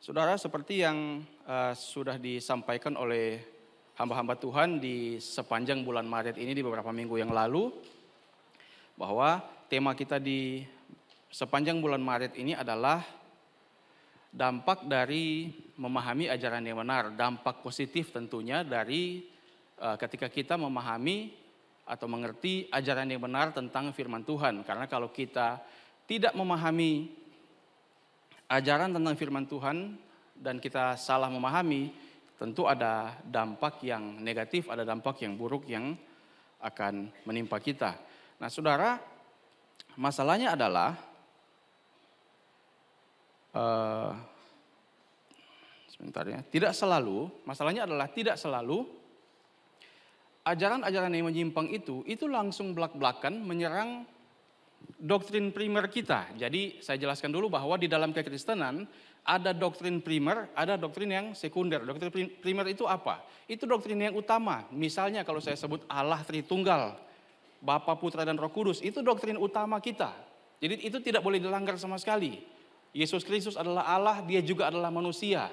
Saudara, seperti yang sudah disampaikan oleh hamba-hamba Tuhan di sepanjang bulan Maret ini di beberapa minggu yang lalu, bahwa tema kita di sepanjang bulan Maret ini adalah dampak dari memahami ajaran yang benar, dampak positif tentunya dari ketika kita memahami atau mengerti ajaran yang benar tentang firman Tuhan. Karena kalau kita tidak memahami ajaran tentang firman Tuhan dan kita salah memahami, tentu ada dampak yang negatif, ada dampak yang buruk yang akan menimpa kita. Nah, saudara, masalahnya adalah masalahnya adalah tidak selalu ajaran-ajaran yang menyimpang itu langsung belak-belakan menyerang doktrin primer kita. Jadi saya jelaskan dulu bahwa di dalam kekristenan ada doktrin primer, ada doktrin yang sekunder. Doktrin primer itu apa? Itu doktrin yang utama. Misalnya kalau saya sebut Allah Tritunggal, Bapa, Putra, dan Roh Kudus, itu doktrin utama kita. Jadi itu tidak boleh dilanggar sama sekali. Yesus Kristus adalah Allah, dia juga adalah manusia.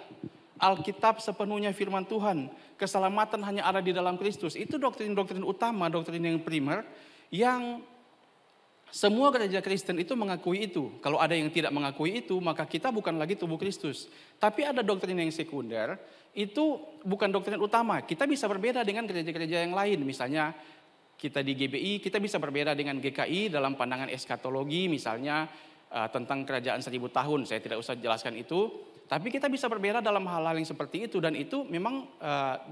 Alkitab sepenuhnya firman Tuhan. Keselamatan hanya ada di dalam Kristus. Itu doktrin-doktrin utama, doktrin yang primer, yang semua gereja Kristen itu mengakui itu. Kalau ada yang tidak mengakui itu, maka kita bukan lagi tubuh Kristus. Tapi ada doktrin yang sekunder, itu bukan doktrin utama. Kita bisa berbeda dengan gereja-gereja yang lain. Misalnya kita di GBI, kita bisa berbeda dengan GKI dalam pandangan eskatologi, misalnya tentang kerajaan 1000 tahun. Saya tidak usah jelaskan itu. Tapi kita bisa berbeda dalam hal-hal yang seperti itu. Dan itu memang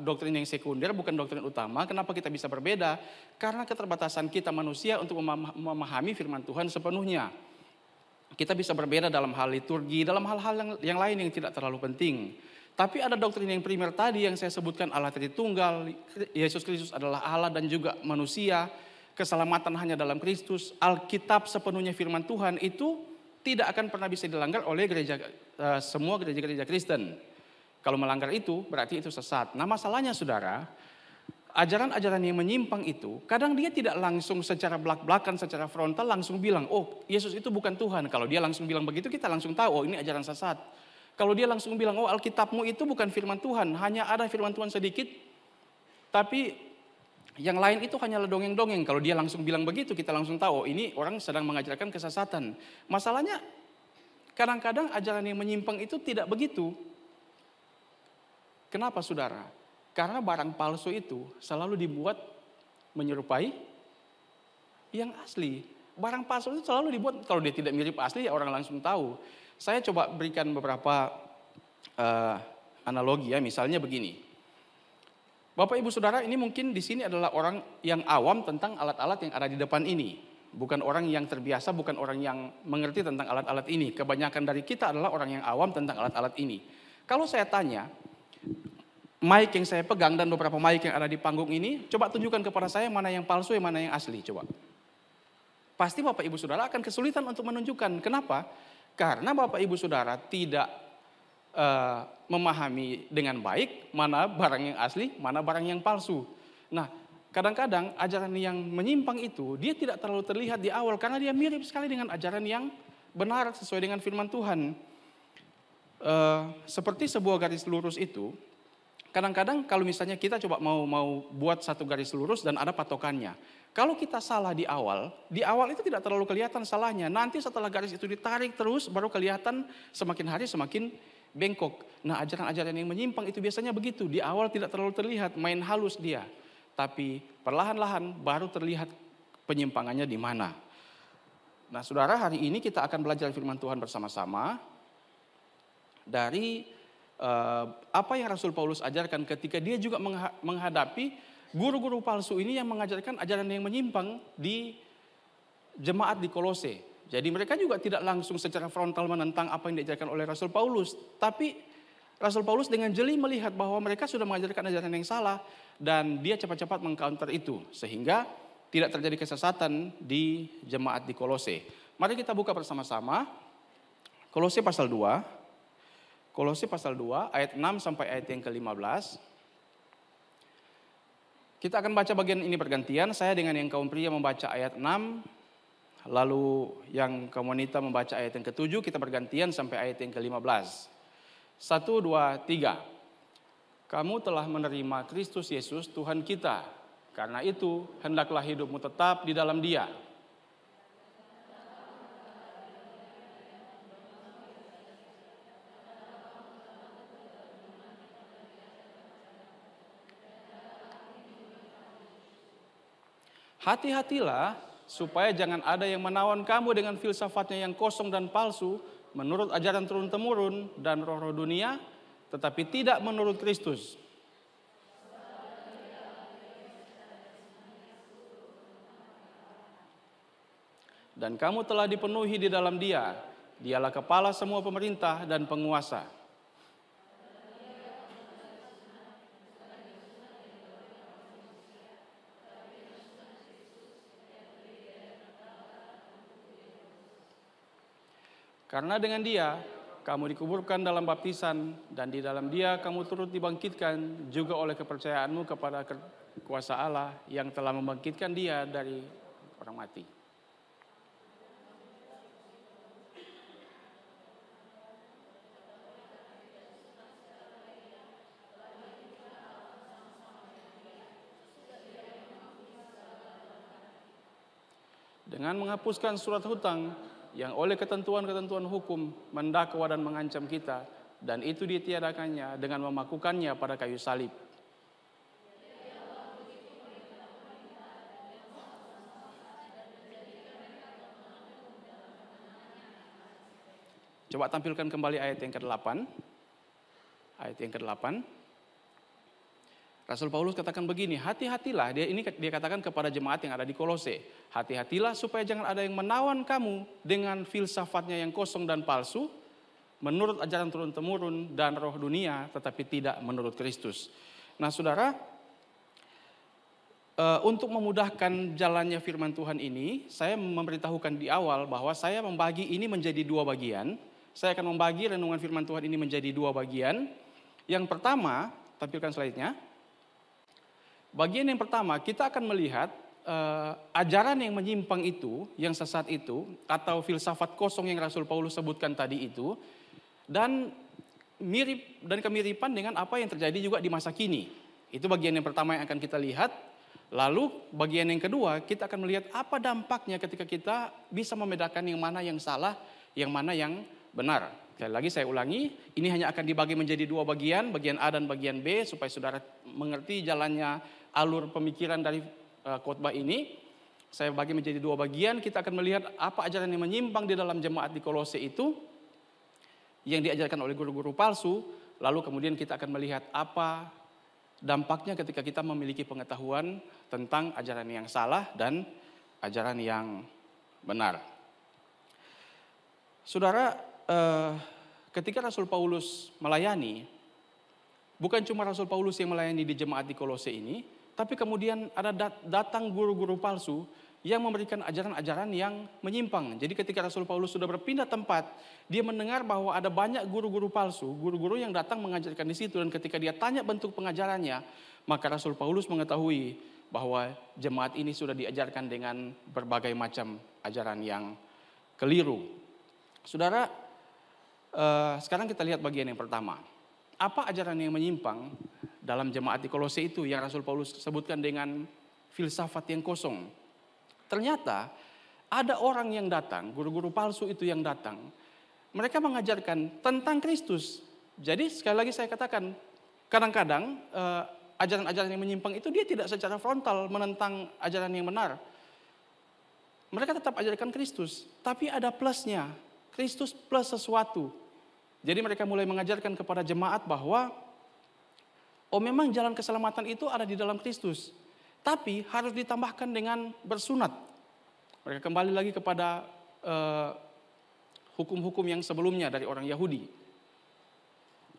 doktrin yang sekunder, bukan doktrin utama. Kenapa kita bisa berbeda? Karena keterbatasan kita manusia untuk memahami firman Tuhan sepenuhnya. Kita bisa berbeda dalam hal liturgi, dalam hal-hal yang lain yang tidak terlalu penting. Tapi ada doktrin yang primer tadi yang saya sebutkan, Allah Tritunggal, Yesus Kristus adalah Allah dan juga manusia, keselamatan hanya dalam Kristus, Alkitab sepenuhnya firman Tuhan, itu tidak akan pernah bisa dilanggar oleh semua gereja-gereja Kristen. Kalau melanggar itu, berarti itu sesat. Nah, masalahnya saudara, ajaran-ajaran yang menyimpang itu, kadang dia tidak langsung secara belak-belakan, secara frontal langsung bilang, oh Yesus itu bukan Tuhan. Kalau dia langsung bilang begitu, kita langsung tahu, oh ini ajaran sesat. Kalau dia langsung bilang, oh Alkitabmu itu bukan firman Tuhan, hanya ada firman Tuhan sedikit, tapi yang lain itu hanyalah dongeng-dongeng. Kalau dia langsung bilang begitu, kita langsung tahu, oh ini orang sedang mengajarkan kesesatan. Masalahnya, kadang-kadang ajaran yang menyimpang itu tidak begitu. Kenapa saudara? Karena barang palsu itu selalu dibuat menyerupai yang asli. Barang palsu itu selalu dibuat, kalau dia tidak mirip asli, ya orang langsung tahu. Saya coba berikan beberapa analogi ya, misalnya begini. Bapak Ibu Saudara, ini mungkin di sini adalah orang yang awam tentang alat-alat yang ada di depan ini. Bukan orang yang terbiasa, bukan orang yang mengerti tentang alat-alat ini. Kebanyakan dari kita adalah orang yang awam tentang alat-alat ini. Kalau saya tanya, mic yang saya pegang dan beberapa mic yang ada di panggung ini, coba tunjukkan kepada saya mana yang palsu, yang mana yang asli, coba. Pasti Bapak Ibu Saudara akan kesulitan untuk menunjukkan. Kenapa? Karena Bapak Ibu Saudara tidak memahami dengan baik mana barang yang asli, mana barang yang palsu. Nah, kadang-kadang ajaran yang menyimpang itu dia tidak terlalu terlihat di awal karena dia mirip sekali dengan ajaran yang benar sesuai dengan firman Tuhan. Seperti sebuah garis lurus itu, kadang-kadang kalau misalnya kita coba mau buat satu garis lurus dan ada patokannya. Kalau kita salah di awal itu tidak terlalu kelihatan salahnya. Nanti setelah garis itu ditarik terus baru kelihatan semakin hari semakin bengkok. Nah, ajaran-ajaran yang menyimpang itu biasanya begitu. Di awal tidak terlalu terlihat, main halus dia. Tapi perlahan-lahan baru terlihat penyimpangannya di mana. Nah, saudara, hari ini kita akan belajar firman Tuhan bersama-sama dari apa yang Rasul Paulus ajarkan ketika dia juga menghadapi guru-guru palsu ini yang mengajarkan ajaran yang menyimpang di jemaat di Kolose. Jadi mereka juga tidak langsung secara frontal menentang apa yang diajarkan oleh Rasul Paulus. Tapi Rasul Paulus dengan jeli melihat bahwa mereka sudah mengajarkan ajaran yang salah. Dan dia cepat-cepat mengcounter itu. Sehingga tidak terjadi kesesatan di jemaat di Kolose. Mari kita buka bersama-sama. Kolose pasal 2. Kolose pasal 2 ayat 6 sampai ayat yang ke-15. Kita akan baca bagian ini bergantian. Saya dengan yang kaum pria membaca ayat 6. Lalu yang kaum wanita membaca ayat yang ke-7, kita bergantian sampai ayat yang ke-15. 1, 2, 3. Kamu telah menerima Kristus Yesus Tuhan kita. Karena itu, hendaklah hidupmu tetap di dalam Dia. Hati-hatilah supaya jangan ada yang menawan kamu dengan filsafatnya yang kosong dan palsu, menurut ajaran turun-temurun dan roh-roh dunia, tetapi tidak menurut Kristus. Dan kamu telah dipenuhi di dalam Dia. Dialah kepala semua pemerintah dan penguasa. Karena dengan Dia, kamu dikuburkan dalam baptisan, dan di dalam Dia kamu turut dibangkitkan juga oleh kepercayaanmu kepada kuasa Allah yang telah membangkitkan Dia dari orang mati. Dengan menghapuskan surat hutang yang oleh ketentuan-ketentuan hukum mendakwa dan mengancam kita, dan itu ditiadakannya dengan memakukannya pada kayu salib. Coba tampilkan kembali ayat yang ke-8. Ayat yang ke-8. Rasul Paulus katakan begini, hati-hatilah, dia katakan kepada jemaat yang ada di Kolose, hati-hatilah supaya jangan ada yang menawan kamu dengan filsafatnya yang kosong dan palsu, menurut ajaran turun-temurun dan roh dunia, tetapi tidak menurut Kristus. Nah saudara, untuk memudahkan jalannya firman Tuhan ini, saya memberitahukan di awal bahwa saya membagi ini menjadi 2 bagian. Saya akan membagi renungan firman Tuhan ini menjadi 2 bagian. Yang pertama, tampilkan slide-nya. Bagian yang pertama, kita akan melihat ajaran yang menyimpang itu, yang sesat itu, atau filsafat kosong yang Rasul Paulus sebutkan tadi itu, dan kemiripan dengan apa yang terjadi juga di masa kini. Itu bagian yang pertama yang akan kita lihat. Lalu bagian yang kedua, kita akan melihat apa dampaknya ketika kita bisa membedakan yang mana yang salah, yang mana yang benar. Sekali lagi saya ulangi, ini hanya akan dibagi menjadi 2 bagian, bagian A dan bagian B, supaya saudara mengerti jalannya alur pemikiran dari khotbah ini. Saya bagi menjadi 2 bagian, kita akan melihat apa ajaran yang menyimpang di dalam jemaat di Kolose itu, yang diajarkan oleh guru-guru palsu, lalu kemudian kita akan melihat apa dampaknya ketika kita memiliki pengetahuan tentang ajaran yang salah dan ajaran yang benar. Saudara, ketika Rasul Paulus melayani, bukan cuma Rasul Paulus yang melayani di jemaat di Kolose ini, tapi kemudian ada datang guru-guru palsu yang memberikan ajaran-ajaran yang menyimpang. Jadi ketika Rasul Paulus sudah berpindah tempat, dia mendengar bahwa ada banyak guru-guru palsu, guru-guru yang datang mengajarkan di situ, dan ketika dia tanya bentuk pengajarannya, maka Rasul Paulus mengetahui bahwa jemaat ini sudah diajarkan dengan berbagai macam ajaran yang keliru. Saudara, sekarang kita lihat bagian yang pertama. Apa ajaran yang menyimpang dalam jemaat di Kolose itu yang Rasul Paulus sebutkan dengan filsafat yang kosong? Ternyata ada orang yang datang, guru-guru palsu itu yang datang. Mereka mengajarkan tentang Kristus. Jadi sekali lagi saya katakan, kadang-kadang ajaran-ajaran yang menyimpang itu dia tidak secara frontal menentang ajaran yang benar. Mereka tetap ajarkan Kristus, tapi ada plusnya. Kristus plus sesuatu. Jadi mereka mulai mengajarkan kepada jemaat bahwa memang jalan keselamatan itu ada di dalam Kristus. Tapi harus ditambahkan dengan bersunat. Mereka kembali lagi kepada hukum-hukum yang sebelumnya dari orang Yahudi.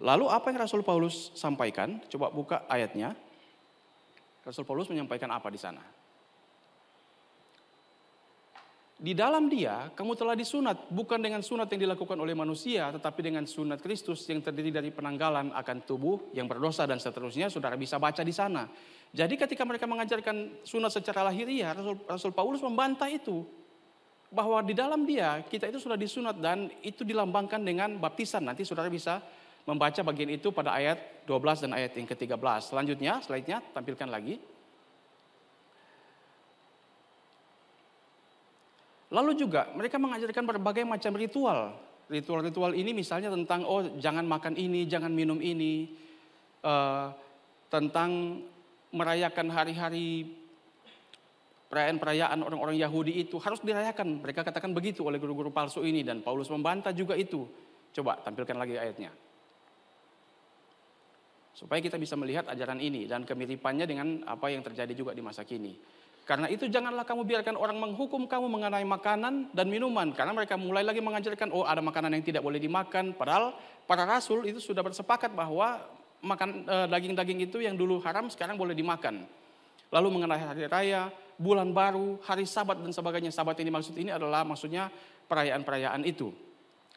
Lalu apa yang Rasul Paulus sampaikan? Coba buka ayatnya. Rasul Paulus menyampaikan apa di sana? Di dalam Dia kamu telah disunat, bukan dengan sunat yang dilakukan oleh manusia, tetapi dengan sunat Kristus yang terdiri dari penanggalan akan tubuh yang berdosa dan seterusnya. Saudara bisa baca di sana. Jadi ketika mereka mengajarkan sunat secara lahiriah, Rasul Paulus membantah itu. Bahwa di dalam Dia kita itu sudah disunat dan itu dilambangkan dengan baptisan. Nanti saudara bisa membaca bagian itu pada ayat 12 dan ayat yang ke-13. Selanjutnya, slide-nya tampilkan lagi. Lalu juga mereka mengajarkan berbagai macam ritual. Ritual-ritual ini misalnya tentang jangan makan ini, jangan minum ini, tentang merayakan hari-hari perayaan-perayaan orang-orang Yahudi itu harus dirayakan. Mereka katakan begitu oleh guru-guru palsu ini, dan Paulus membantah juga itu. Coba tampilkan lagi ayatnya. Supaya kita bisa melihat ajaran ini dan kemiripannya dengan apa yang terjadi juga di masa kini. Karena itu janganlah kamu biarkan orang menghukum kamu mengenai makanan dan minuman. Karena mereka mulai lagi mengajarkan, ada makanan yang tidak boleh dimakan. Padahal para rasul itu sudah bersepakat bahwa makan daging-daging itu yang dulu haram sekarang boleh dimakan. Lalu mengenai hari raya, bulan baru, hari sabat dan sebagainya. Sabat ini adalah maksudnya perayaan-perayaan itu.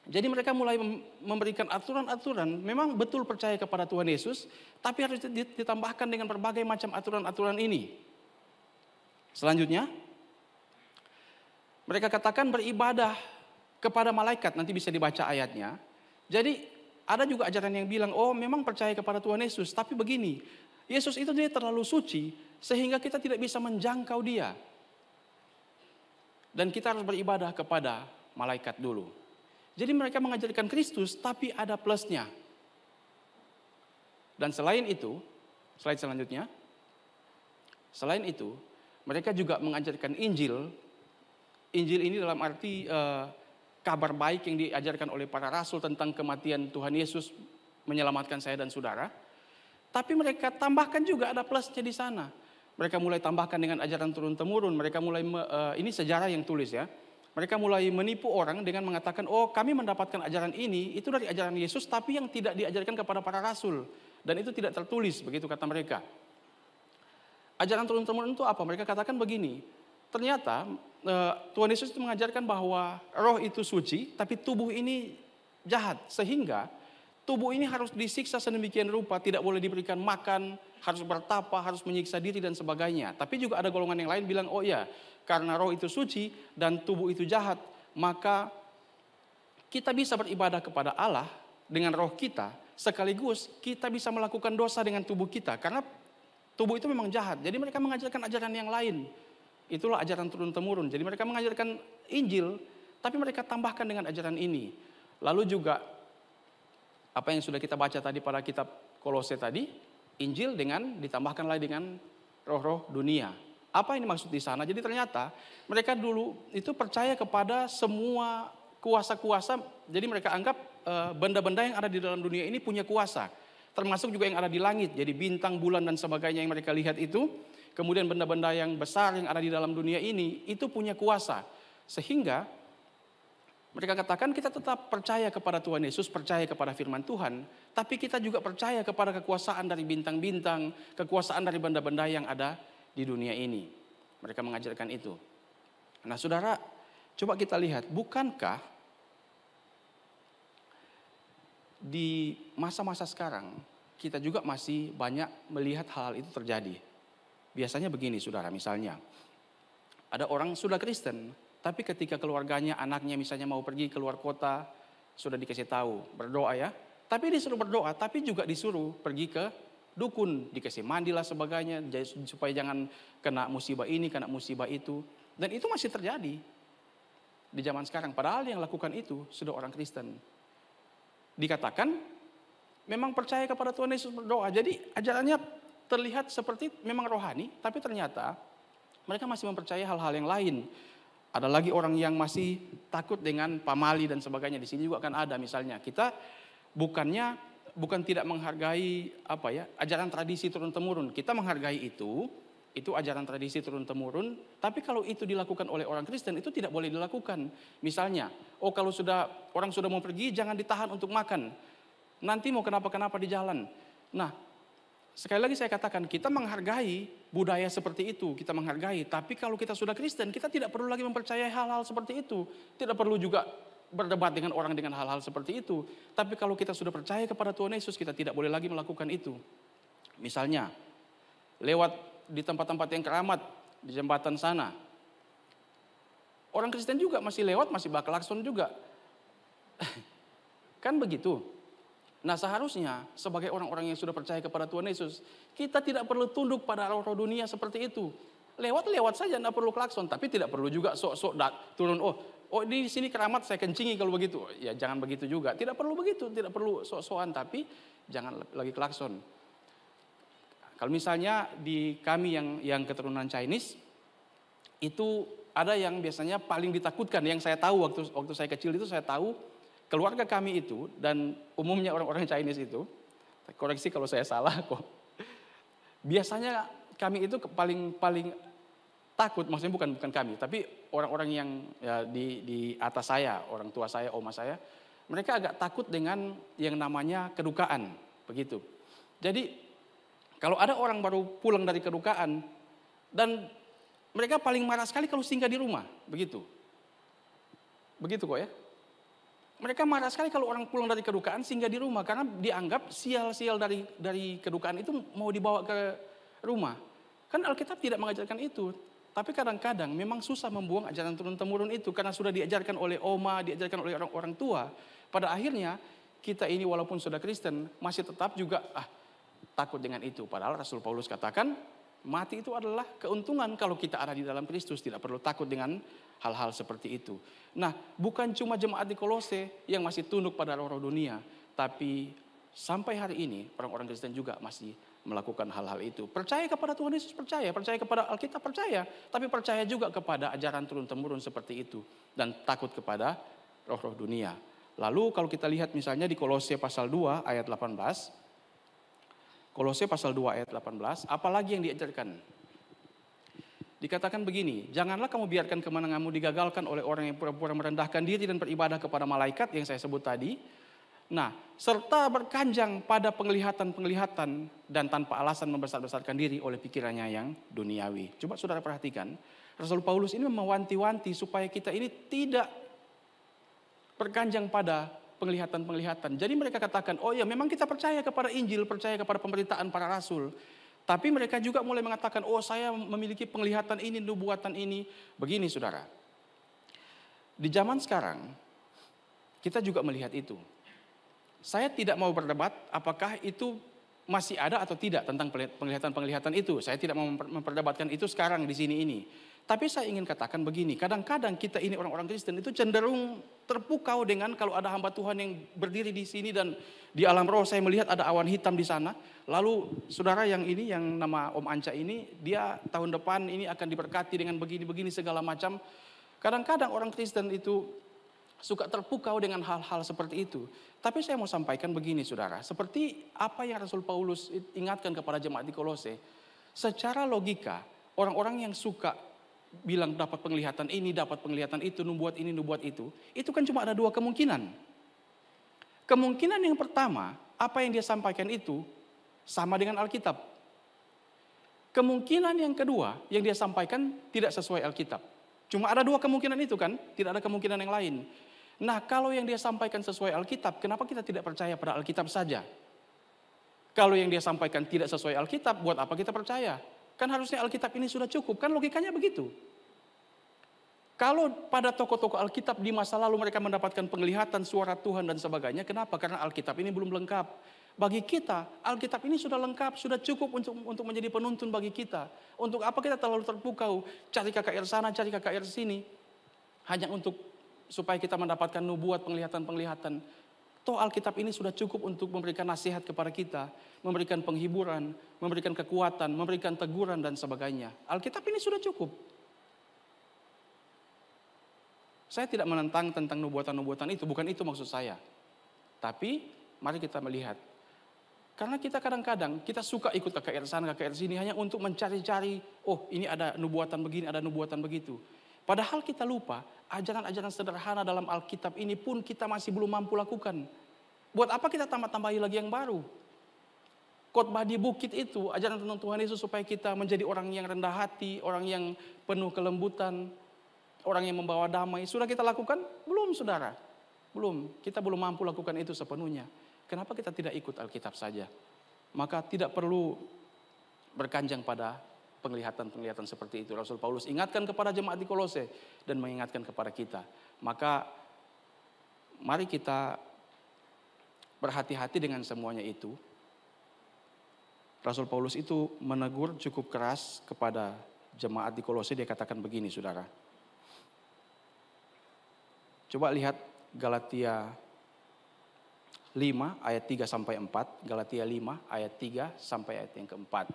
Jadi mereka mulai memberikan aturan-aturan, memang betul percaya kepada Tuhan Yesus, tapi harus ditambahkan dengan berbagai macam aturan-aturan ini. Selanjutnya, mereka katakan beribadah kepada malaikat, nanti bisa dibaca ayatnya. Jadi ada juga ajaran yang bilang, memang percaya kepada Tuhan Yesus, tapi begini, Yesus itu dia terlalu suci, sehingga kita tidak bisa menjangkau dia. Dan kita harus beribadah kepada malaikat dulu. Jadi mereka mengajarkan Kristus, tapi ada plusnya. Dan selain itu, slide selanjutnya. Selain itu, mereka juga mengajarkan Injil. Injil ini dalam arti kabar baik yang diajarkan oleh para rasul tentang kematian Tuhan Yesus menyelamatkan saya dan saudara. Tapi mereka tambahkan juga ada plusnya di sana. Mereka mulai tambahkan dengan ajaran turun-temurun. Mereka mulai, ini sejarah yang tulis ya. Mereka mulai menipu orang dengan mengatakan, kami mendapatkan ajaran ini, itu dari ajaran Yesus, tapi yang tidak diajarkan kepada para rasul. Dan itu tidak tertulis, begitu kata mereka. Ajaran turun-temurun itu apa? Mereka katakan begini, ternyata Tuhan Yesus itu mengajarkan bahwa roh itu suci, tapi tubuh ini jahat. Sehingga tubuh ini harus disiksa sedemikian rupa, tidak boleh diberikan makan, harus bertapa, harus menyiksa diri dan sebagainya. Tapi juga ada golongan yang lain bilang, karena roh itu suci dan tubuh itu jahat, maka kita bisa beribadah kepada Allah dengan roh kita, sekaligus kita bisa melakukan dosa dengan tubuh kita, karena tubuh itu memang jahat. Jadi mereka mengajarkan ajaran yang lain. Itulah ajaran turun-temurun. Jadi mereka mengajarkan Injil, tapi mereka tambahkan dengan ajaran ini. Lalu juga apa yang sudah kita baca tadi pada kitab Kolose tadi, Injil dengan ditambahkan lagi dengan roh-roh dunia. Apa ini maksud di sana? Jadi ternyata mereka dulu itu percaya kepada semua kuasa-kuasa. Jadi mereka anggap benda-benda yang ada di dalam dunia ini punya kuasa. Termasuk juga yang ada di langit. Jadi bintang, bulan dan sebagainya yang mereka lihat itu. Kemudian benda-benda yang besar yang ada di dalam dunia ini itu punya kuasa. Sehingga mereka katakan kita tetap percaya kepada Tuhan Yesus, percaya kepada firman Tuhan. Tapi kita juga percaya kepada kekuasaan dari bintang-bintang, kekuasaan dari benda-benda yang ada di dunia ini. Mereka mengajarkan itu. Nah saudara, coba kita lihat, bukankah di masa-masa sekarang kita juga masih banyak melihat hal itu terjadi. Biasanya begini saudara, misalnya ada orang sudah Kristen, tapi ketika keluarganya, anaknya misalnya mau pergi keluar kota, sudah dikasih tahu, berdoa ya. Tapi disuruh berdoa, tapi juga disuruh pergi ke dukun, dikasih mandi lah sebagainya, supaya jangan kena musibah ini, kena musibah itu. Dan itu masih terjadi di zaman sekarang. Padahal yang lakukan itu sudah orang Kristen. Dikatakan memang percaya kepada Tuhan Yesus, berdoa. Jadi ajarannya terlihat seperti memang rohani, tapi ternyata mereka masih mempercayai hal-hal yang lain. Ada lagi orang yang masih takut dengan pamali dan sebagainya. Di sini juga kan ada misalnya. Kita bukan tidak menghargai ajaran tradisi turun-temurun. Kita menghargai itu ajaran tradisi turun-temurun, tapi kalau itu dilakukan oleh orang Kristen itu tidak boleh dilakukan. Misalnya, kalau orang sudah mau pergi jangan ditahan untuk makan. Nanti mau kenapa-kenapa di jalan. Nah, sekali lagi saya katakan kita menghargai budaya seperti itu, kita menghargai, tapi kalau kita sudah Kristen kita tidak perlu lagi mempercayai hal-hal seperti itu. Tidak perlu juga berdebat dengan orang dengan hal-hal seperti itu. Tapi kalau kita sudah percaya kepada Tuhan Yesus, kita tidak boleh lagi melakukan itu. Misalnya, lewat di tempat-tempat yang keramat, di jembatan sana. Orang Kristen juga masih lewat, masih baklakson juga. Kan begitu. Nah seharusnya sebagai orang-orang yang sudah percaya kepada Tuhan Yesus, kita tidak perlu tunduk pada roh dunia seperti itu. Lewat-lewat saja, tidak perlu klakson, tapi tidak perlu juga sok-sok turun, oh di sini keramat saya kencingi kalau begitu. Ya jangan begitu juga, tidak perlu begitu, tidak perlu sok-sokan, tapi jangan lagi klakson. Kalau misalnya di kami yang keturunan Chinese, itu ada yang biasanya paling ditakutkan, yang saya tahu waktu saya kecil itu saya tahu, keluarga kami itu dan umumnya orang-orang Chinese itu, koreksi kalau saya salah kok. Biasanya kami itu paling takut, maksudnya bukan kami, tapi orang-orang yang ya, di atas saya, orang tua saya, oma saya, mereka agak takut dengan yang namanya kedukaan, begitu. Jadi kalau ada orang baru pulang dari kedukaan dan mereka paling marah sekali kalau singgah di rumah, begitu. Begitu kok ya. Mereka marah sekali kalau orang pulang dari kedukaan singgah di rumah karena dianggap sial-sial dari kedukaan itu mau dibawa ke rumah. Kan Alkitab tidak mengajarkan itu. Tapi kadang-kadang memang susah membuang ajaran turun-temurun itu karena sudah diajarkan oleh oma, diajarkan oleh orang-orang tua. Pada akhirnya kita ini walaupun sudah Kristen masih tetap juga takut dengan itu. Padahal Rasul Paulus katakan mati itu adalah keuntungan kalau kita ada di dalam Kristus, tidak perlu takut dengan hal-hal seperti itu. Nah, bukan cuma jemaat di Kolose yang masih tunduk pada roh dunia, tapi sampai hari ini orang-orang Kristen juga masih melakukan hal-hal itu. Percaya kepada Tuhan Yesus, percaya kepada Alkitab, percaya, tapi percaya juga kepada ajaran turun-temurun seperti itu dan takut kepada roh-roh dunia. Lalu kalau kita lihat misalnya di Kolose pasal 2 ayat 18. Kolose pasal 2 ayat 18, apalagi yang diajarkan? Dikatakan begini, janganlah kamu biarkan kemenanganmu digagalkan oleh orang yang pura-pura merendahkan diri dan beribadah kepada malaikat yang saya sebut tadi. Nah, serta berkanjang pada penglihatan-penglihatan dan tanpa alasan membesar-besarkan diri oleh pikirannya yang duniawi. Coba saudara perhatikan, Rasul Paulus ini mewanti-wanti supaya kita ini tidak berkanjang pada penglihatan-penglihatan. Jadi mereka katakan, oh ya memang kita percaya kepada Injil, percaya kepada pemberitaan para rasul. Tapi mereka juga mulai mengatakan, oh saya memiliki penglihatan ini, nubuatan ini. Begini saudara, di zaman sekarang kita juga melihat itu. Saya tidak mau berdebat apakah itu masih ada atau tidak tentang penglihatan-penglihatan itu. Saya tidak mau memperdebatkan itu sekarang di sini ini. Tapi saya ingin katakan begini, kadang-kadang kita ini orang-orang Kristen itu cenderung terpukau dengan kalau ada hamba Tuhan yang berdiri di sini dan di alam roh saya melihat ada awan hitam di sana. Lalu saudara yang ini, yang nama Om Anca ini, dia tahun depan ini akan diberkati dengan begini-begini segala macam. Kadang-kadang orang Kristen itu suka terpukau dengan hal-hal seperti itu. Tapi saya mau sampaikan begini saudara, seperti apa yang Rasul Paulus ingatkan kepada jemaat di Kolose. Secara logika, orang-orang yang suka bilang dapat penglihatan ini, dapat penglihatan itu, nubuat ini, nubuat itu kan cuma ada dua kemungkinan. Kemungkinan yang pertama, apa yang dia sampaikan itu sama dengan Alkitab. Kemungkinan yang kedua, yang dia sampaikan tidak sesuai Alkitab. Cuma ada dua kemungkinan itu kan, tidak ada kemungkinan yang lain. Nah, kalau yang dia sampaikan sesuai Alkitab, kenapa kita tidak percaya pada Alkitab saja? Kalau yang dia sampaikan tidak sesuai Alkitab, buat apa kita percaya? Kan harusnya Alkitab ini sudah cukup, kan logikanya begitu. Kalau pada tokoh-tokoh Alkitab di masa lalu mereka mendapatkan penglihatan suara Tuhan dan sebagainya, kenapa? Karena Alkitab ini belum lengkap. Bagi kita, Alkitab ini sudah lengkap, sudah cukup untuk menjadi penuntun bagi kita. Untuk apa kita terlalu terpukau, cari KKR sana, cari KKR sini, hanya untuk supaya kita mendapatkan nubuat, penglihatan-penglihatan. Toh Alkitab ini sudah cukup untuk memberikan nasihat kepada kita, memberikan penghiburan, memberikan kekuatan, memberikan teguran dan sebagainya. Alkitab ini sudah cukup. Saya tidak menentang tentang nubuatan-nubuatan itu, bukan itu maksud saya. Tapi mari kita melihat. Karena kita kadang-kadang kita suka ikut KKR sana, KKR sini hanya untuk mencari-cari, oh ini ada nubuatan begini, ada nubuatan begitu. Padahal kita lupa, ajaran-ajaran sederhana dalam Alkitab ini pun kita masih belum mampu lakukan. Buat apa kita tambah-tambahi lagi yang baru? Khotbah di bukit itu, ajaran tentang Tuhan Yesus supaya kita menjadi orang yang rendah hati, orang yang penuh kelembutan, orang yang membawa damai. Sudah kita lakukan? Belum saudara. Belum, kita belum mampu lakukan itu sepenuhnya. Kenapa kita tidak ikut Alkitab saja? Maka tidak perlu berkanjang pada penglihatan-penglihatan seperti itu. Rasul Paulus ingatkan kepada jemaat di Kolose dan mengingatkan kepada kita. Maka mari kita berhati-hati dengan semuanya itu. Rasul Paulus itu menegur cukup keras kepada jemaat di Kolose. Dia katakan begini, saudara. Coba lihat Galatia 5 ayat 3 sampai 4. Galatia 5 ayat 3 sampai ayat yang keempat.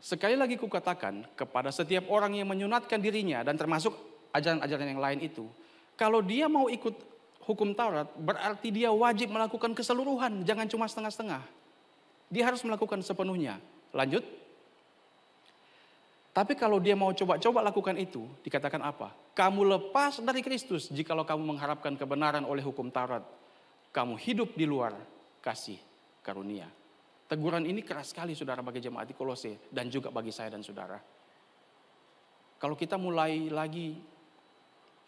Sekali lagi kukatakan kepada setiap orang yang menyunatkan dirinya dan termasuk ajaran-ajaran yang lain itu. Kalau dia mau ikut hukum Taurat, berarti dia wajib melakukan keseluruhan, jangan cuma setengah-setengah. Dia harus melakukan sepenuhnya. Lanjut. Tapi kalau dia mau coba-coba lakukan itu, dikatakan apa? Kamu lepas dari Kristus jikalau kamu mengharapkan kebenaran oleh hukum Taurat. Kamu hidup di luar kasih karunia. Teguran ini keras sekali, saudara, bagi jemaat di Kolose dan juga bagi saya dan saudara. Kalau kita mulai lagi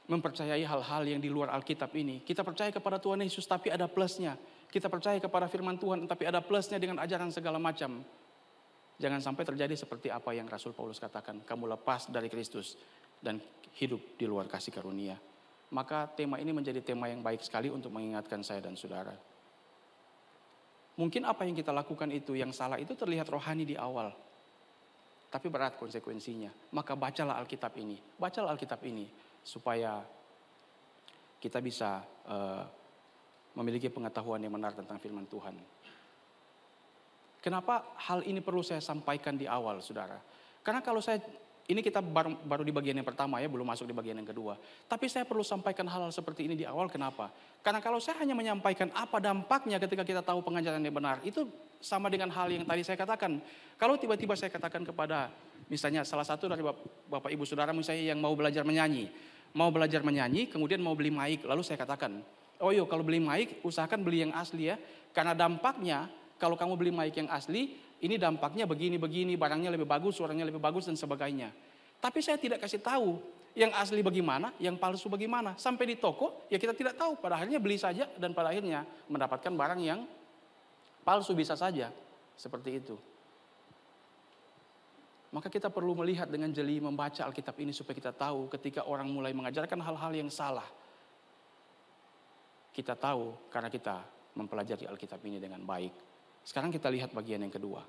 mempercayai hal-hal yang di luar Alkitab ini, kita percaya kepada Tuhan Yesus tapi ada plusnya. Kita percaya kepada firman Tuhan tapi ada plusnya dengan ajaran segala macam. Jangan sampai terjadi seperti apa yang Rasul Paulus katakan, kamu lepas dari Kristus dan hidup di luar kasih karunia. Maka tema ini menjadi tema yang baik sekali untuk mengingatkan saya dan saudara. Mungkin apa yang kita lakukan itu yang salah itu terlihat rohani di awal. Tapi berat konsekuensinya. Maka bacalah Alkitab ini. Bacalah Alkitab ini supaya kita bisa memiliki pengetahuan yang benar tentang firman Tuhan. Kenapa hal ini perlu saya sampaikan di awal, saudara? Karena kalau ini kita baru di bagian yang pertama ya, belum masuk di bagian yang kedua. Tapi saya perlu sampaikan hal-hal seperti ini di awal, kenapa? Karena kalau saya hanya menyampaikan apa dampaknya ketika kita tahu pengajaran yang benar, itu sama dengan hal yang tadi saya katakan. Kalau tiba-tiba saya katakan kepada, misalnya salah satu dari Bapak Ibu Saudara misalnya yang mau belajar menyanyi, kemudian mau beli mic, lalu saya katakan, oh yo kalau beli mic usahakan beli yang asli ya, karena dampaknya kalau kamu beli mic yang asli, ini dampaknya begini-begini, barangnya lebih bagus, suaranya lebih bagus dan sebagainya. Tapi saya tidak kasih tahu yang asli bagaimana, yang palsu bagaimana. Sampai di toko ya kita tidak tahu, pada akhirnya beli saja dan pada akhirnya mendapatkan barang yang palsu bisa saja, seperti itu. Maka kita perlu melihat dengan jeli, membaca Alkitab ini supaya kita tahu ketika orang mulai mengajarkan hal-hal yang salah. Kita tahu karena kita mempelajari Alkitab ini dengan baik. Sekarang kita lihat bagian yang kedua.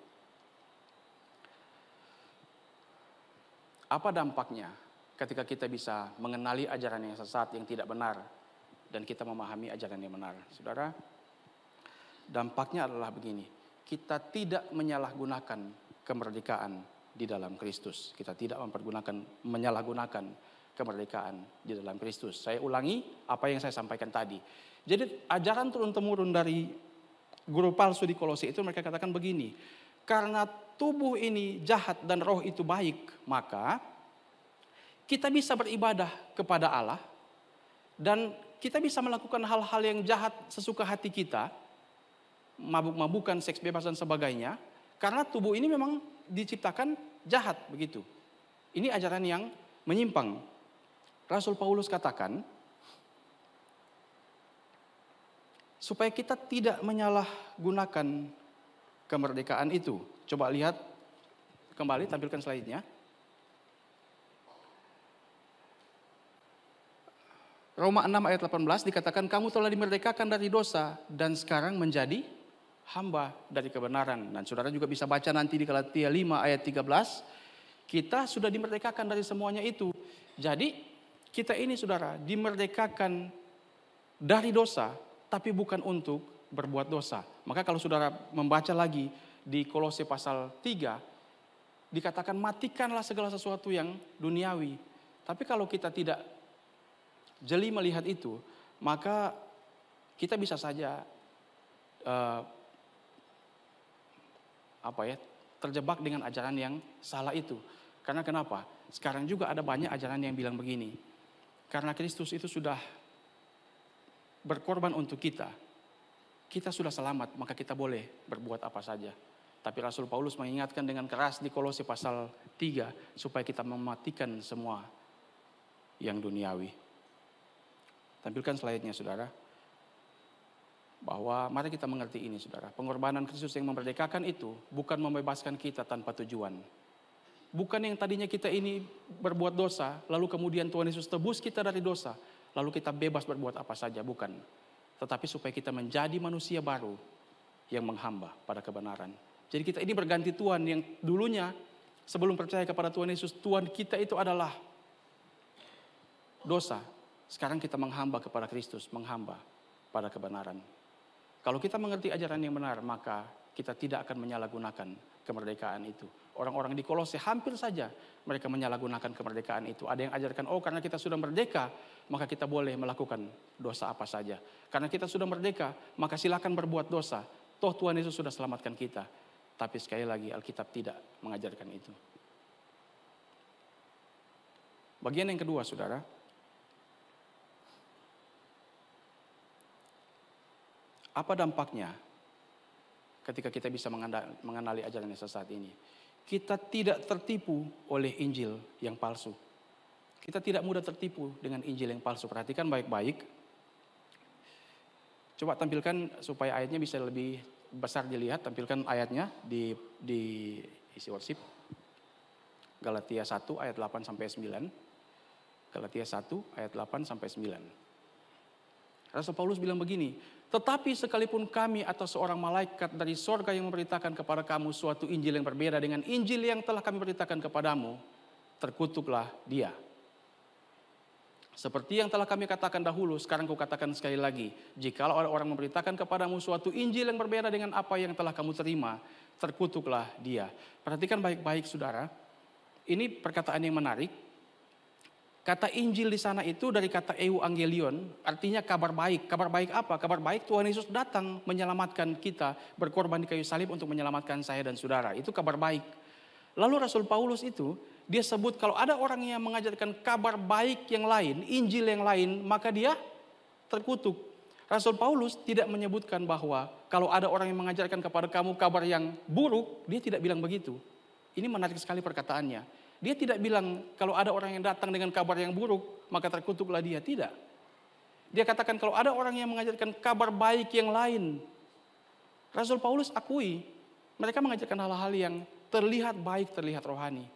Apa dampaknya ketika kita bisa mengenali ajaran yang sesat, yang tidak benar, dan kita memahami ajaran yang benar? Saudara, dampaknya adalah begini. Kita tidak menyalahgunakan kemerdekaan di dalam Kristus. Kita tidak menyalahgunakan kemerdekaan di dalam Kristus. Saya ulangi apa yang saya sampaikan tadi. Jadi ajaran turun-temurun dari guru palsu di Kolose itu mereka katakan begini. Karena tubuh ini jahat dan roh itu baik, maka kita bisa beribadah kepada Allah dan kita bisa melakukan hal-hal yang jahat sesuka hati kita, mabuk-mabukan, seks bebas dan sebagainya, karena tubuh ini memang diciptakan jahat begitu. Ini ajaran yang menyimpang. Rasul Paulus katakan supaya kita tidak menyalahgunakan kemerdekaan itu. Coba lihat kembali, tampilkan slide-nya. Roma 6 ayat 18 dikatakan kamu telah dimerdekakan dari dosa dan sekarang menjadi hamba dari kebenaran. Dan saudara juga bisa baca nanti di Galatia 5 ayat 13. Kita sudah dimerdekakan dari semuanya itu. Jadi kita ini saudara dimerdekakan dari dosa tapi bukan untuk berbuat dosa. Maka kalau saudara membaca lagi di Kolose pasal 3, dikatakan matikanlah segala sesuatu yang duniawi. Tapi kalau kita tidak jeli melihat itu, maka kita bisa saja terjebak dengan ajaran yang salah itu. Karena kenapa? Sekarang juga ada banyak ajaran yang bilang begini. Karena Kristus itu sudah berkorban untuk kita. Kita sudah selamat, maka kita boleh berbuat apa saja. Tapi Rasul Paulus mengingatkan dengan keras di Kolose pasal 3 supaya kita mematikan semua yang duniawi. Tampilkan slide-nya saudara. Bahwa mari kita mengerti ini saudara. Pengorbanan Kristus yang memerdekakan itu bukan membebaskan kita tanpa tujuan. Bukan yang tadinya kita ini berbuat dosa, lalu kemudian Tuhan Yesus tebus kita dari dosa, lalu kita bebas berbuat apa saja, bukan. tetapi supaya kita menjadi manusia baru yang menghamba pada kebenaran. Jadi kita ini berganti Tuhan yang dulunya sebelum percaya kepada Tuhan Yesus, Tuhan kita itu adalah dosa. Sekarang kita menghamba kepada Kristus, menghamba pada kebenaran. Kalau kita mengerti ajaran yang benar, maka kita tidak akan menyalahgunakan kemerdekaan itu. Orang-orang di Kolose hampir saja mereka menyalahgunakan kemerdekaan itu. Ada yang ajarkan, oh karena kita sudah merdeka, maka kita boleh melakukan dosa apa saja. Karena kita sudah merdeka, maka silakan berbuat dosa. Toh Tuhan Yesus sudah selamatkan kita. Tapi sekali lagi Alkitab tidak mengajarkan itu. Bagian yang kedua, saudara. Apa dampaknya ketika kita bisa mengenali ajaran yang sesat ini? Kita tidak tertipu oleh Injil yang palsu. Kita tidak mudah tertipu dengan Injil yang palsu. Perhatikan baik-baik. Coba tampilkan supaya ayatnya bisa lebih besar dilihat. Tampilkan ayatnya di isi worship. Galatia 1 ayat 8 sampai 9. Galatia 1 ayat 8 sampai 9. Rasul Paulus bilang begini, tetapi sekalipun kami atau seorang malaikat dari sorga yang memberitakan kepada kamu suatu Injil yang berbeda dengan Injil yang telah kami beritakan kepadamu, terkutuklah dia. Seperti yang telah kami katakan dahulu, sekarang kukatakan sekali lagi, jikalau ada orang memberitakan kepadamu suatu Injil yang berbeda dengan apa yang telah kamu terima, terkutuklah dia. Perhatikan baik-baik saudara, ini perkataan yang menarik. Kata Injil di sana itu dari kata euangelion, artinya kabar baik. Kabar baik apa? Kabar baik Tuhan Yesus datang menyelamatkan kita, berkorban di kayu salib untuk menyelamatkan saya dan saudara. Itu kabar baik. Lalu Rasul Paulus itu, dia sebut kalau ada orang yang mengajarkan kabar baik yang lain, Injil yang lain, maka dia terkutuk. Rasul Paulus tidak menyebutkan bahwa kalau ada orang yang mengajarkan kepada kamu kabar yang buruk, dia tidak bilang begitu. Ini menarik sekali perkataannya. Dia tidak bilang kalau ada orang yang datang dengan kabar yang buruk, maka terkutuklah dia. Tidak. Dia katakan kalau ada orang yang mengajarkan kabar baik yang lain. Rasul Paulus akui, mereka mengajarkan hal-hal yang terlihat baik, terlihat rohani.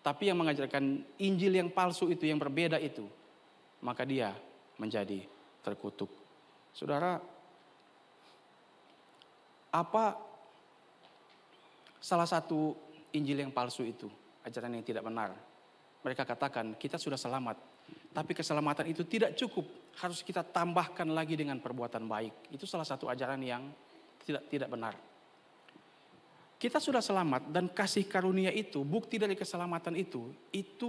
Tapi yang mengajarkan Injil yang palsu itu, yang berbeda itu, maka dia menjadi terkutuk. Saudara, apa salah satu Injil yang palsu itu, ajaran yang tidak benar? Mereka katakan kita sudah selamat, tapi keselamatan itu tidak cukup, harus kita tambahkan lagi dengan perbuatan baik. Itu salah satu ajaran yang tidak benar. Kita sudah selamat dan kasih karunia itu, bukti dari keselamatan itu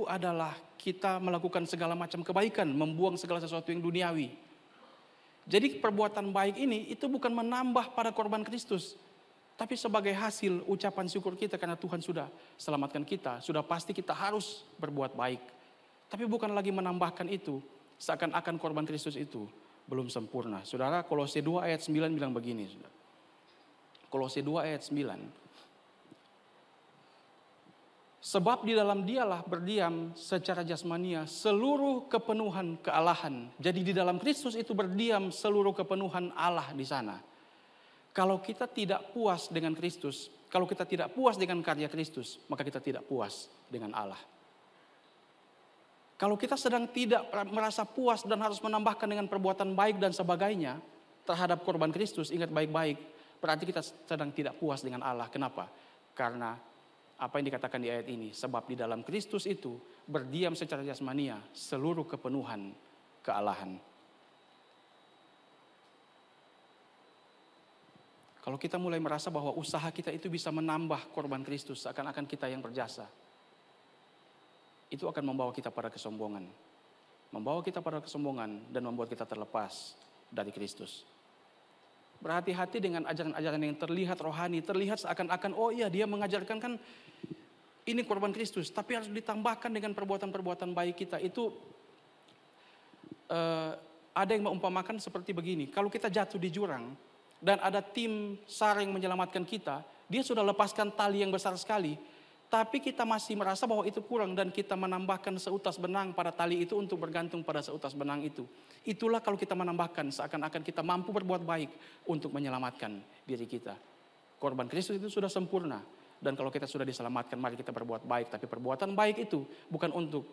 adalah kita melakukan segala macam kebaikan, membuang segala sesuatu yang duniawi. Jadi perbuatan baik ini itu bukan menambah pada korban Kristus, tapi sebagai hasil ucapan syukur kita karena Tuhan sudah selamatkan kita, sudah pasti kita harus berbuat baik. Tapi bukan lagi menambahkan itu, seakan-akan korban Kristus itu belum sempurna. Saudara, Kolose 2 ayat 9 bilang begini. Kolose 2 ayat 9. Sebab di dalam dialah berdiam secara jasmania seluruh kepenuhan kealahan. Jadi di dalam Kristus itu berdiam seluruh kepenuhan Allah di sana. Kalau kita tidak puas dengan Kristus, kalau kita tidak puas dengan karya Kristus, maka kita tidak puas dengan Allah. Kalau kita sedang tidak merasa puas dan harus menambahkan dengan perbuatan baik dan sebagainya terhadap korban Kristus, ingat baik-baik, berarti kita sedang tidak puas dengan Allah. Kenapa? Karena apa yang dikatakan di ayat ini, sebab di dalam Kristus itu berdiam secara jasmania seluruh kepenuhan kealahan. Kalau kita mulai merasa bahwa usaha kita itu bisa menambah korban Kristus, seakan-akan kita yang berjasa, itu akan membawa kita pada kesombongan. Membawa kita pada kesombongan dan membuat kita terlepas dari Kristus. Berhati-hati dengan ajaran-ajaran yang terlihat rohani, terlihat seakan-akan, oh iya dia mengajarkan kan ini korban Kristus, tapi harus ditambahkan dengan perbuatan-perbuatan baik kita. Itu ada yang mengumpamakan seperti begini, kalau kita jatuh di jurang, dan ada tim SAR yang menyelamatkan kita, dia sudah lepaskan tali yang besar sekali, tapi kita masih merasa bahwa itu kurang dan kita menambahkan seutas benang pada tali itu untuk bergantung pada seutas benang itu. Itulah kalau kita menambahkan seakan-akan kita mampu berbuat baik untuk menyelamatkan diri kita. Korban Kristus itu sudah sempurna dan kalau kita sudah diselamatkan mari kita berbuat baik, tapi perbuatan baik itu bukan untuk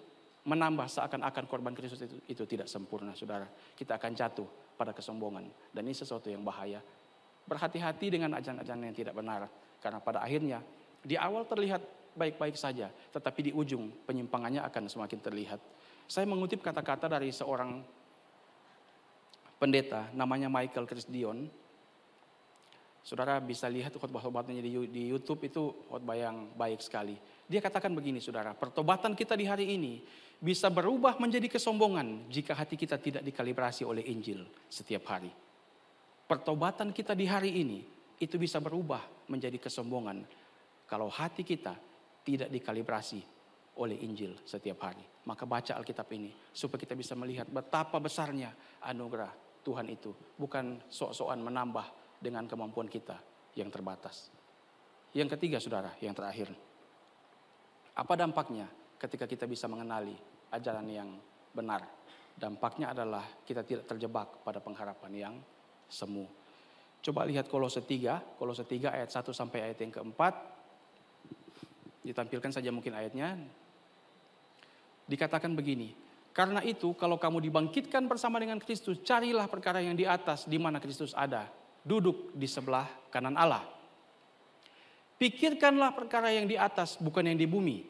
menambah seakan-akan korban Kristus itu tidak sempurna, saudara. Kita akan jatuh pada kesombongan. Dan ini sesuatu yang bahaya. Berhati-hati dengan ajaran-ajaran yang tidak benar. Karena pada akhirnya, di awal terlihat baik-baik saja. Tetapi di ujung penyimpangannya akan semakin terlihat. Saya mengutip kata-kata dari seorang pendeta, namanya Michael Christdion. Saudara bisa lihat khotbah-khotbahnya di YouTube, itu khotbah yang baik sekali. Dia katakan begini, saudara, pertobatan kita di hari ini bisa berubah menjadi kesombongan jika hati kita tidak dikalibrasi oleh Injil setiap hari. Pertobatan kita di hari ini itu bisa berubah menjadi kesombongan kalau hati kita tidak dikalibrasi oleh Injil setiap hari. Maka baca Alkitab ini supaya kita bisa melihat betapa besarnya anugerah Tuhan itu. Bukan sok-sokan menambah dengan kemampuan kita yang terbatas. Yang ketiga, saudara, yang terakhir. Apa dampaknya ketika kita bisa mengenali ajaran yang benar? Dampaknya adalah kita tidak terjebak pada pengharapan yang semu. Coba lihat Kolose 3 ayat 1 sampai ayat yang keempat. Ditampilkan saja mungkin ayatnya. Dikatakan begini, karena itu kalau kamu dibangkitkan bersama dengan Kristus, carilah perkara yang di atas di mana Kristus ada, duduk di sebelah kanan Allah. Pikirkanlah perkara yang di atas, bukan yang di bumi.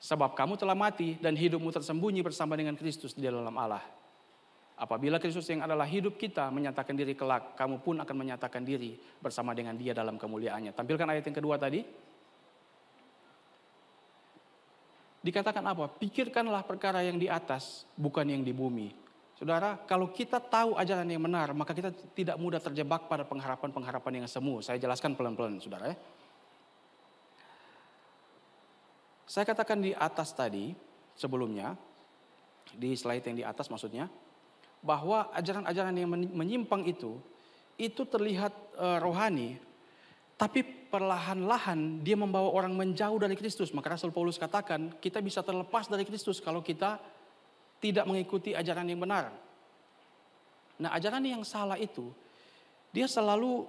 Sebab kamu telah mati dan hidupmu tersembunyi bersama dengan Kristus di dalam Allah. Apabila Kristus yang adalah hidup kita menyatakan diri kelak, kamu pun akan menyatakan diri bersama dengan Dia dalam kemuliaannya. Tampilkan ayat yang kedua tadi. Dikatakan apa? Pikirkanlah perkara yang di atas, bukan yang di bumi. Saudara, kalau kita tahu ajaran yang benar, maka kita tidak mudah terjebak pada pengharapan-pengharapan yang semu. Saya jelaskan pelan-pelan, saudara. Saya katakan di atas tadi, sebelumnya, di slide yang di atas maksudnya, bahwa ajaran-ajaran yang menyimpang itu terlihat rohani, tapi perlahan-lahan dia membawa orang menjauh dari Kristus. Maka Rasul Paulus katakan, kita bisa terlepas dari Kristus kalau kita tidak mengikuti ajaran yang benar. Nah, ajaran yang salah itu, dia selalu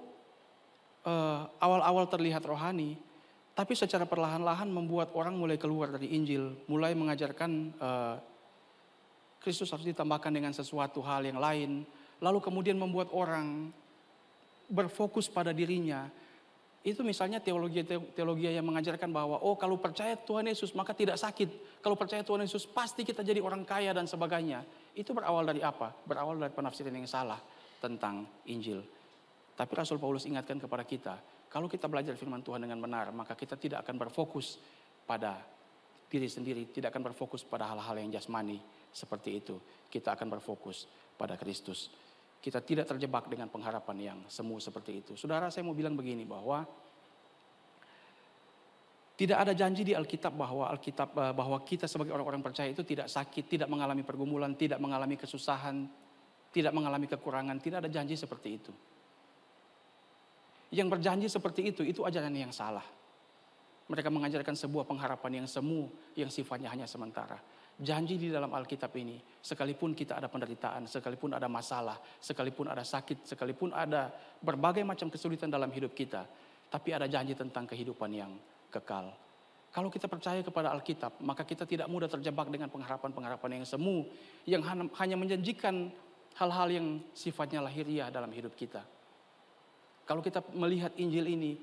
awal-awal terlihat rohani, tapi secara perlahan-lahan membuat orang mulai keluar dari Injil, mulai mengajarkan Kristus harus ditambahkan dengan sesuatu hal yang lain, lalu kemudian membuat orang berfokus pada dirinya. Itu misalnya teologi yang mengajarkan bahwa kalau percaya Tuhan Yesus maka tidak sakit. Kalau percaya Tuhan Yesus pasti kita jadi orang kaya dan sebagainya. Itu berawal dari apa? Berawal dari penafsiran yang salah tentang Injil. Tapi Rasul Paulus ingatkan kepada kita, kalau kita belajar firman Tuhan dengan benar, maka kita tidak akan berfokus pada diri sendiri, tidak akan berfokus pada hal-hal yang jasmani seperti itu. Kita akan berfokus pada Kristus. Kita tidak terjebak dengan pengharapan yang semu seperti itu. Saudara, saya mau bilang begini, bahwa tidak ada janji di Alkitab bahwa kita sebagai orang-orang percaya itu tidak sakit, tidak mengalami pergumulan, tidak mengalami kesusahan, tidak mengalami kekurangan. Tidak ada janji seperti itu. Yang berjanji seperti itu ajaran yang salah. Mereka mengajarkan sebuah pengharapan yang semu, yang sifatnya hanya sementara. Janji di dalam Alkitab ini, sekalipun kita ada penderitaan, sekalipun ada masalah, sekalipun ada sakit, sekalipun ada berbagai macam kesulitan dalam hidup kita, tapi ada janji tentang kehidupan yang kekal. Kalau kita percaya kepada Alkitab, maka kita tidak mudah terjebak dengan pengharapan-pengharapan yang semu, yang hanya menjanjikan hal-hal yang sifatnya lahiriah dalam hidup kita. Kalau kita melihat Injil ini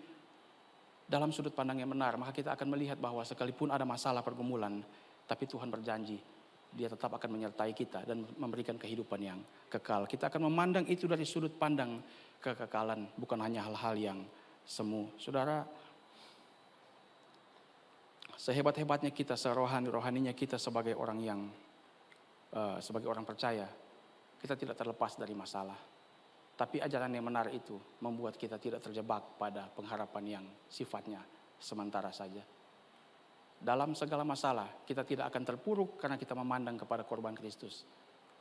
dalam sudut pandang yang benar, maka kita akan melihat bahwa sekalipun ada masalah pergumulan, tapi Tuhan berjanji, Dia tetap akan menyertai kita dan memberikan kehidupan yang kekal. Kita akan memandang itu dari sudut pandang kekekalan, bukan hanya hal-hal yang semu. Saudara, sehebat-hebatnya kita, serohaninya kita sebagai orang percaya, kita tidak terlepas dari masalah. Tapi ajaran yang benar itu membuat kita tidak terjebak pada pengharapan yang sifatnya sementara saja. Dalam segala masalah, kita tidak akan terpuruk karena kita memandang kepada korban Kristus.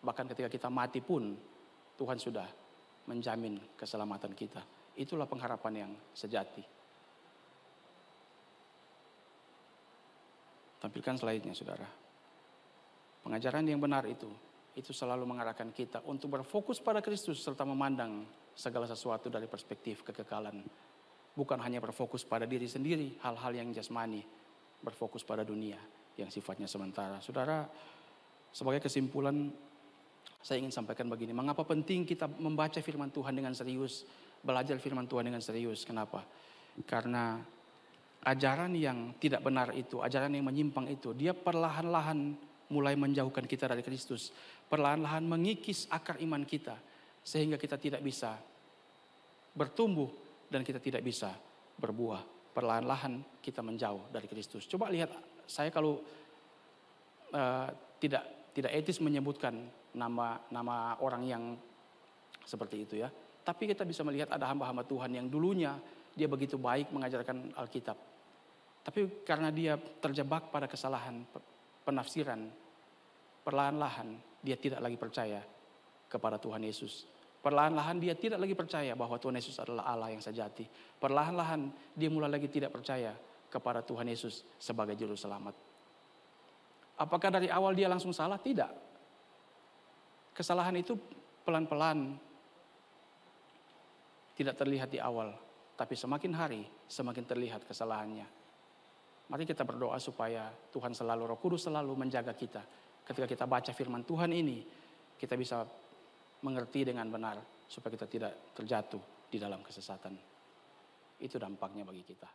Bahkan ketika kita mati pun, Tuhan sudah menjamin keselamatan kita. Itulah pengharapan yang sejati. Tampilkan slide-nya, saudara. Pengajaran yang benar itu selalu mengarahkan kita untuk berfokus pada Kristus serta memandang segala sesuatu dari perspektif kekekalan. Bukan hanya berfokus pada diri sendiri, hal-hal yang jasmani, berfokus pada dunia. yang sifatnya sementara. Saudara, sebagai kesimpulan saya ingin sampaikan begini, mengapa penting kita membaca firman Tuhan dengan serius, belajar firman Tuhan dengan serius. Kenapa? Karena ajaran yang tidak benar itu, ajaran yang menyimpang itu, dia perlahan-lahan mulai menjauhkan kita dari Kristus. Perlahan-lahan mengikis akar iman kita, sehingga kita tidak bisa bertumbuh dan kita tidak bisa berbuah. Perlahan-lahan kita menjauh dari Kristus. Coba lihat, saya kalau tidak etis menyebutkan nama orang yang seperti itu ya. Tapi kita bisa melihat ada hamba-hamba Tuhan yang dulunya dia begitu baik mengajarkan Alkitab. Tapi karena dia terjebak pada kesalahan penafsiran, perlahan-lahan dia tidak lagi percaya kepada Tuhan Yesus. Perlahan-lahan dia tidak lagi percaya bahwa Tuhan Yesus adalah Allah yang sejati. Perlahan-lahan dia mulai lagi tidak percaya kepada Tuhan Yesus sebagai juru selamat. Apakah dari awal dia langsung salah? Tidak. Kesalahan itu pelan-pelan tidak terlihat di awal. Tapi semakin hari semakin terlihat kesalahannya. Mari kita berdoa supaya Tuhan selalu, Roh Kudus selalu menjaga kita. Ketika kita baca firman Tuhan ini, kita bisa mengerti dengan benar supaya kita tidak terjatuh di dalam kesesatan. Itu dampaknya bagi kita.